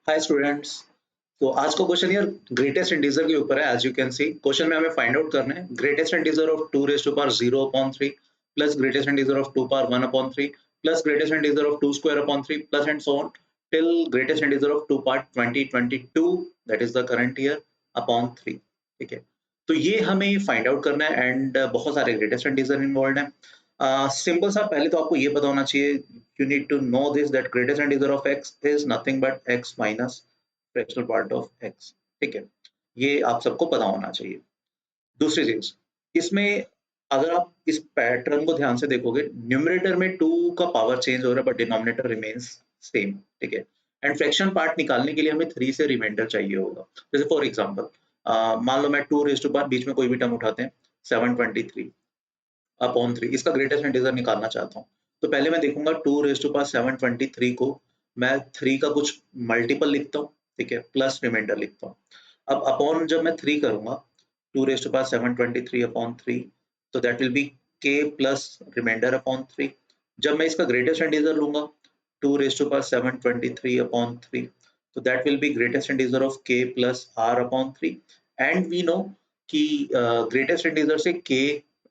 Hi students. तो आज का क्वेश्चन यार ग्रेटेस्ट इंटीजर के ऊपर है। As you can see question में हमें फाइंड आउट करना है greatest integer of 2 raise to power 0 upon 3 plus greatest integer of 2 power 1 upon 3 plus greatest integer of 2 square upon 3 plus and so on till greatest integer of 2 power 2022 that is the current year upon 3। ठीक है, तो ये हमें find out करना है and बहुत सारे greatest integer involve हैं। सिंपल सा पहले तो आपको ये पता होना चाहिए, you need to know this that greatest integer of x is nothing but x minus fractional part of x। ठीक है, ये आप सबको पता होना चाहिए। दूसरी चीज, इसमें अगर आप इस पैटर्न को ध्यान से देखोगे, न्यूमरेटर में 2 का पावर चेंज हो रहा है बट डिनोमिनेटर रिमेन्स सेम। ठीक है, एंड फ्रैक्शन पार्ट निकालने के लिए हमें 3 से रिमाइंडर चाहिए होगा। जैसे फॉर एग्जांपल मान लो मैं 2 रेज़ टू पावर बीच में कोई भी टर्म उठाते हैं 723 अपॉन 3, इसका ग्रेटेस्ट इंटीजर निकालना चाहता हूँ। तो पहले मैं देखूंगा 2 रेज़ टू पावर 723 को मैं 3 का कुछ मल्टीपल लिखता हूँ। ठीक है, प्लस रिमाइंडर लिखता हूँ। अब अपॉन जब मैं 3 करूंगा 2 रेज़ टू पावर 723 अपॉन 3, तो that will be k plus remainder upon 3। जब मैं इसका ग्रेटेस्ट इंटीजर लूंगा 2 रेज़ टू पावर 723 अपॉन 3, तो that will be greatest integer of k plus r upon 3। And we know कि ग्रेटेस्ट इंटीजर से k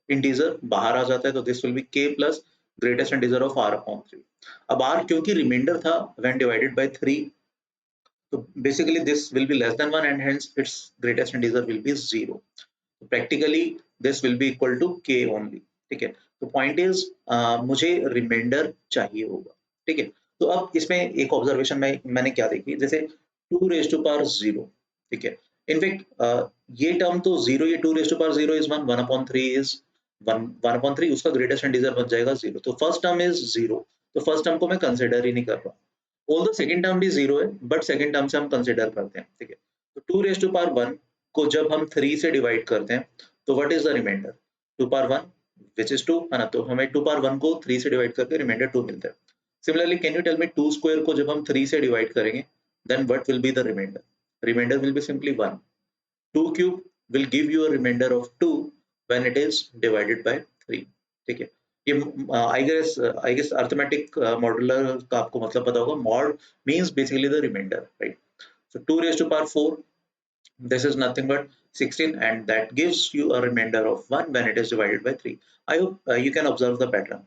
integer बाहर आ जाता है, तो this will be k plus greatest integer of r upon 3। अब r क्योंकि रिमाइंडर था व्हेन डिवाइडेड बाय 3, तो basically this will be less than 1 and hence its greatest integer will be 0. So practically this will be equal to k only। ठीक है, तो point is मुझे reminder चाहिए होगा। ठीक है, तो अब इसमें एक ऑब्जर्वेशन मैंने क्या देखी, जैसे 2 रेज़ टू पावर 0। ठीक है, इनफैक्ट ये टर्म तो 0, ये 2 raise to power 0 is 1, 1 upon 3 is 1, 1 upon 3 उसका ग्रेटेस्ट इंटीजर बन जाएगा 0। तो फर्स्ट टर्म इज 0, तो फर्स्ट टर्म को मैं कंसीडर ही नहीं कर रहा। ऑल्दो सेकंड टर्म भी 0 है बट सेकंड टर्म से हम कंसीडर करते हैं। ठीक है, तो 2 रेज़ टू पावर 1 को जब हम 3 से डिवाइड करते हैं तो what is the remainder? 2 power 1 which is 2 है ना, तो हमें 2 पावर 1 को 3 से डिवाइड करके रिमाइंडर 2 मिलता है। Similarly can you tell me 2 square को जब हम 3 से डिवाइड करेंगे then what will be the remainder? Remainder will be simply 1। 2 cube will give you a remainder of 2 when it is divided by 3। ठीक है, ये आई गेस अरिथमेटिक मॉड्यूलर का आपको मतलब पता होगा। Mod means basically the remainder, right? So 2 raised to power 4, this is nothing but 16 and that gives you a remainder of 1 when it is divided by 3। I hope you can observe the pattern।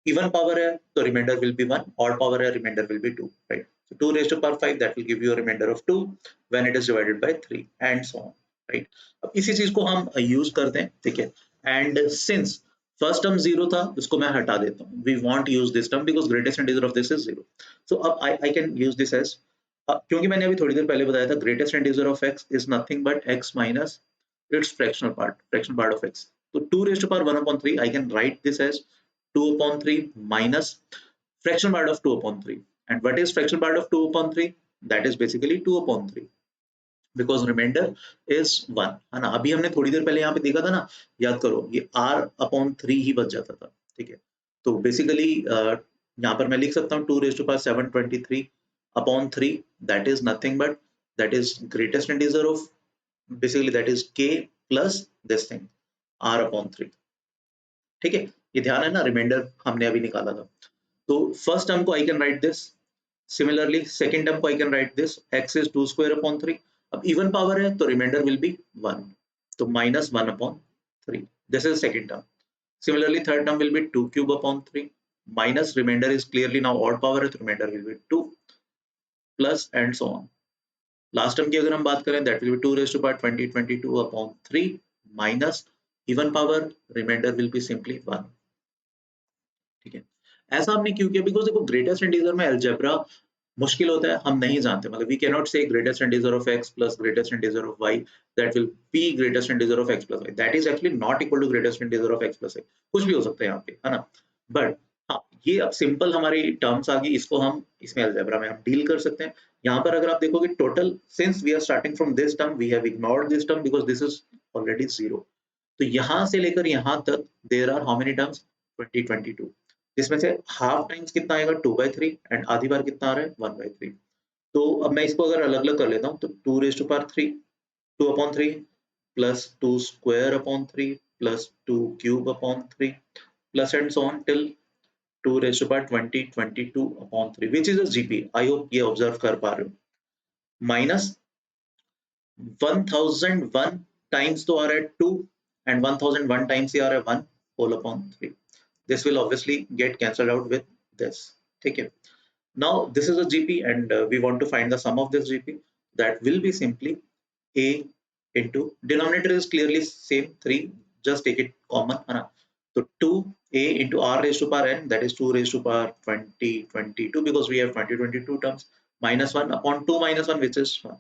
even power है तो remainder will be 1, odd power है remainder will be 2, right? So 2 raised to power 5 that will give you a remainder of 2 when it is divided by 3 and so on, right? अब इसी चीज को हम use करते हैं। ठीक है, एंड सिंस फर्स्ट टर्म 0 था उसको मैं हटा देता हूँ, we want use this term because greatest integer of this is 0। So अब I can use this as, क्योंकि मैंने अभी थोड़ी देर पहले बताया था greatest integer of x is nothing but x minus its fractional part of x। तो 2 raised to power 1 upon 3 I can write this as 2 upon 3 minus fractional part of 2 upon 3। and what is fractional part of 2 upon 3? that is basically 2 upon 3 because remainder is 1 है ना। अभी हमने थोड़ी देर पहले यहाँ पे देखा था ना, याद करो, ये r upon 3 ही बच जाता था। ठीक है, तो बेसिकली यहाँ पर मैं लिख सकता हूँ 2 raised to power 723 upon 3 that is nothing but that is greatest integer of basically that is k plus this thing r upon 3। ठीक है, ये ध्यान है ना, रिमाइंडर हमने अभी निकाला था। तो फर्स्ट टर्म को I can write this, similarly second term को I can write this, x is 2 square upon 3। अब इवन पावर है तो रिमाइंडर विल बी 1, तो minus 1 upon 3, this is second term. Similarly third term will be 2 cube upon 3 minus remainder is clearly now odd power है तो remainder will be 2 plus and so on. Last term की अगर हम बात करें that will be 2 raise to power 2022 upon 3 minus even power remainder will be simply 1। ठीक है, ऐसा हमने क्यों किया? बिकॉज देखो ग्रेटेस्ट इंटीजर में अलजेब्रा मुश्किल होता है, हम नहीं जानते, मतलब we can not say greatest integer of x plus greatest integer of y that will be greatest integer of x plus y, that is actually not equal to greatest integer of x plus y। कुछ भी हो सकता है यहाँ पे, है ना। But हाँ, ये अब सिंपल हमारी टर्म्स आ गई, इसको हम इसमें अलजेब्रा में हम डील कर सकते हैं। यहाँ पर अगर आप देखोगे total, since we are starting from this term we have ignored this term because this is already 0। तो यहाँ से लेकर यहाँ तक there are how many terms? 2022। इसमें से हाफ टाइम्स कितना आएगा? 2/3 एंड आधी बार कितना आ रहा है? 1/3। तो अब मैं इसको अगर अलग अलग कर लेता हूँ तो 2 raise to power 3 2 upon 3 plus 2 square upon 3 plus 2 cube upon 3 plus and so on till 2 raise to power 2022 upon 3 which is a GP. I hope ये ऑब्जर्व कर पा रहे हो। minus 1001 times तो आ रहा है 2 and 1001 times ये आ रहा है 1 whole upon 3. This will obviously get cancelled out with this. ठीक है. Now this is a GP and we want to find the sum of this GP. That will be simply a into denominator is clearly same 3. Just take it common. है ना? So 2a into r raised to power n, that is 2 raised to power 2022 because we have 2022 terms, minus 1 upon 2 minus 1, which is 1,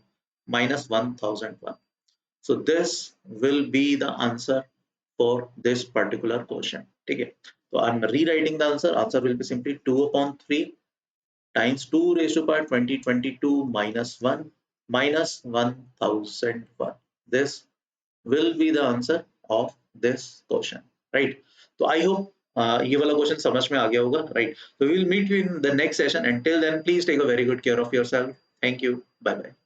minus 1001. So this will be the answer for this particular question. Okay. So I'm rewriting the answer. Answer will be simply 2 upon 3 times 2 raised to power 2022 minus 1 minus 1001. This will be the answer of this question, right? So I hope ये वाला question समझ में आ गया होगा, right? So we will meet you in the next session. Until then, please take a very good care of yourself. Thank you. Bye bye.